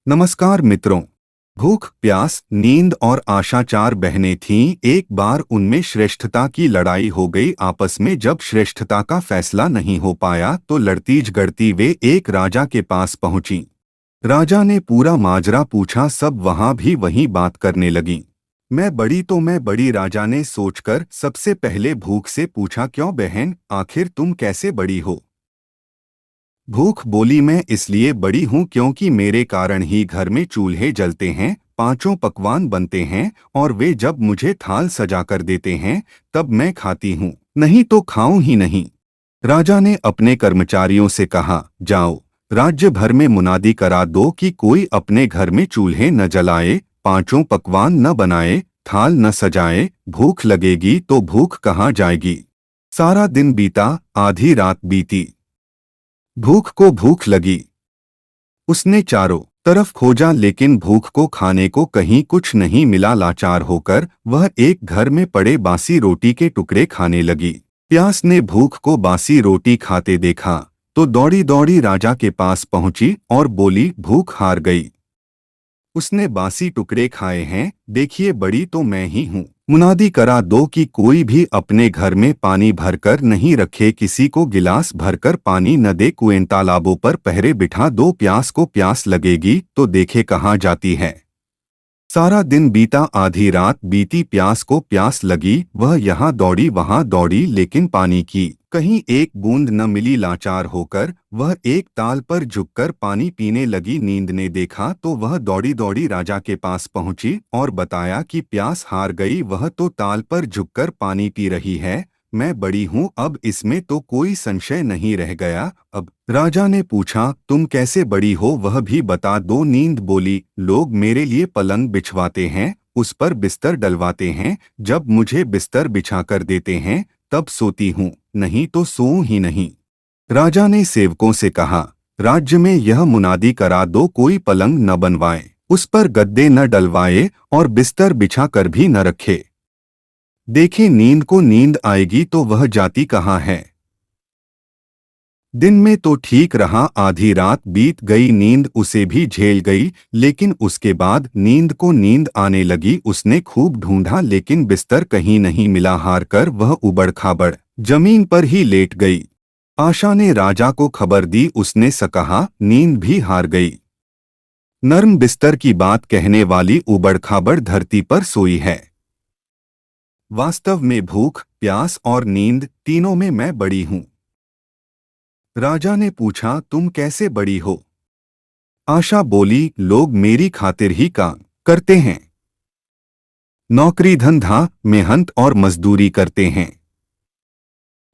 नमस्कार मित्रों। भूख, प्यास, नींद और आशा चार बहनें थीं। एक बार उनमें श्रेष्ठता की लड़ाई हो गई आपस में। जब श्रेष्ठता का फैसला नहीं हो पाया तो लड़ती झगड़ती वे एक राजा के पास पहुंची। राजा ने पूरा माजरा पूछा। सब वहां भी वही बात करने लगी। मैं बड़ी तो मैं बड़ी। राजा ने सोचकर सबसे पहले भूख से पूछा, क्यों बहन, आखिर तुम कैसे बड़ी हो? भूख बोली, मैं इसलिए बड़ी हूँ क्योंकि मेरे कारण ही घर में चूल्हे जलते हैं, पांचों पकवान बनते हैं और वे जब मुझे थाल सजा कर देते हैं तब मैं खाती हूँ, नहीं तो खाऊं ही नहीं। राजा ने अपने कर्मचारियों से कहा, जाओ राज्य भर में मुनादी करा दो कि कोई अपने घर में चूल्हे न जलाए, पांचों पकवान न बनाए, थाल न सजाए। भूख लगेगी तो भूख कहाँ जाएगी। सारा दिन बीता, आधी रात बीती। भूख को भूख लगी। उसने चारों तरफ खोजा लेकिन भूख को खाने को कहीं कुछ नहीं मिला। लाचार होकर वह एक घर में पड़े बासी रोटी के टुकड़े खाने लगी। प्यास ने भूख को बासी रोटी खाते देखा तो दौड़ी दौड़ी राजा के पास पहुंची और बोली, भूख हार गई। उसने बासी टुकड़े खाए हैं, देखिए बड़ी तो मैं ही हूँ। मुनादी करा दो कि कोई भी अपने घर में पानी भरकर नहीं रखे, किसी को गिलास भरकर पानी न दे। कुएं तालाबों पर पहरे बिठा दो, प्यास को प्यास लगेगी तो देखे कहाँ जाती है। सारा दिन बीता, आधी रात बीती, प्यास को प्यास लगी। वह यहाँ दौड़ी वहाँ दौड़ी लेकिन पानी की कहीं एक बूंद न मिली। लाचार होकर वह एक ताल पर झुककर पानी पीने लगी। नींद ने देखा तो वह दौड़ी दौड़ी राजा के पास पहुंची और बताया कि प्यास हार गई, वह तो ताल पर झुककर पानी पी रही है। मैं बड़ी हूँ, अब इसमें तो कोई संशय नहीं रह गया। अब राजा ने पूछा, तुम कैसे बड़ी हो वह भी बता दो। नींद बोली, लोग मेरे लिए पलंग बिछवाते हैं, उस पर बिस्तर डलवाते हैं। जब मुझे बिस्तर बिछा कर देते हैं तब सोती हूँ, नहीं तो सोऊं ही नहीं। राजा ने सेवकों से कहा, राज्य में यह मुनादी करा दो कोई पलंग न बनवाए, उस पर गद्दे न डलवाए और बिस्तर बिछा कर भी न रखे। देखे नींद को नींद आएगी तो वह जाती कहाँ है। दिन में तो ठीक रहा, आधी रात बीत गई, नींद उसे भी झेल गई। लेकिन उसके बाद नींद को नींद आने लगी। उसने खूब ढूंढा लेकिन बिस्तर कहीं नहीं मिला। हार कर वह उबड़ खाबड़ जमीन पर ही लेट गई। आशा ने राजा को खबर दी। उसने से कहा, नींद भी हार गई। नर्म बिस्तर की बात कहने वाली उबड़ खाबड़ धरती पर सोई है। वास्तव में भूख, प्यास और नींद तीनों में मैं बड़ी हूँ। राजा ने पूछा, तुम कैसे बड़ी हो? आशा बोली, लोग मेरी खातिर ही काम करते हैं, नौकरी धंधा मेहनत और मजदूरी करते हैं,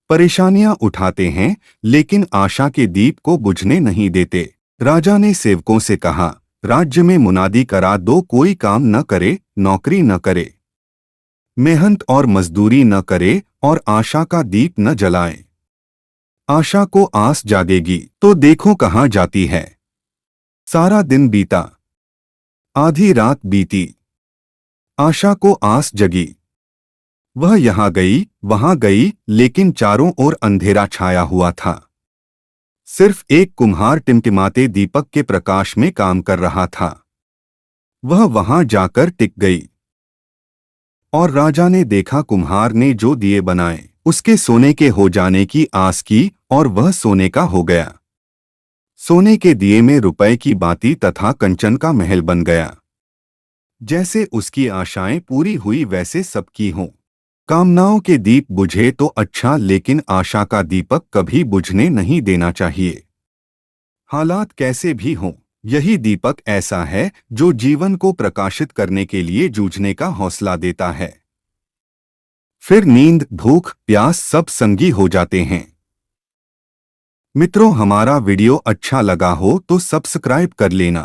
परेशानियां उठाते हैं लेकिन आशा के दीप को बुझने नहीं देते। राजा ने सेवकों से कहा, राज्य में मुनादी करा दो कोई काम न करे, नौकरी न करे, मेहनत और मजदूरी न करे और आशा का दीप न जलाए। आशा को आस जागेगी तो देखो कहाँ जाती है। सारा दिन बीता, आधी रात बीती, आशा को आस जगी। वह यहाँ गई वहां गई लेकिन चारों ओर अंधेरा छाया हुआ था। सिर्फ एक कुम्हार टिमटिमाते दीपक के प्रकाश में काम कर रहा था। वह वहां जाकर टिक गई और राजा ने देखा कुम्हार ने जो दिए बनाए उसके सोने के हो जाने की आस की और वह सोने का हो गया। सोने के दिए में रुपए की बाती तथा कंचन का महल बन गया। जैसे उसकी आशाएं पूरी हुई वैसे सबकी हों। कामनाओं के दीप बुझे तो अच्छा, लेकिन आशा का दीपक कभी बुझने नहीं देना चाहिए। हालात कैसे भी हों, यही दीपक ऐसा है जो जीवन को प्रकाशित करने के लिए जूझने का हौसला देता है। फिर नींद, भूख, प्यास सब संगी हो जाते हैं। मित्रों, हमारा वीडियो अच्छा लगा हो तो सब्सक्राइब कर लेना।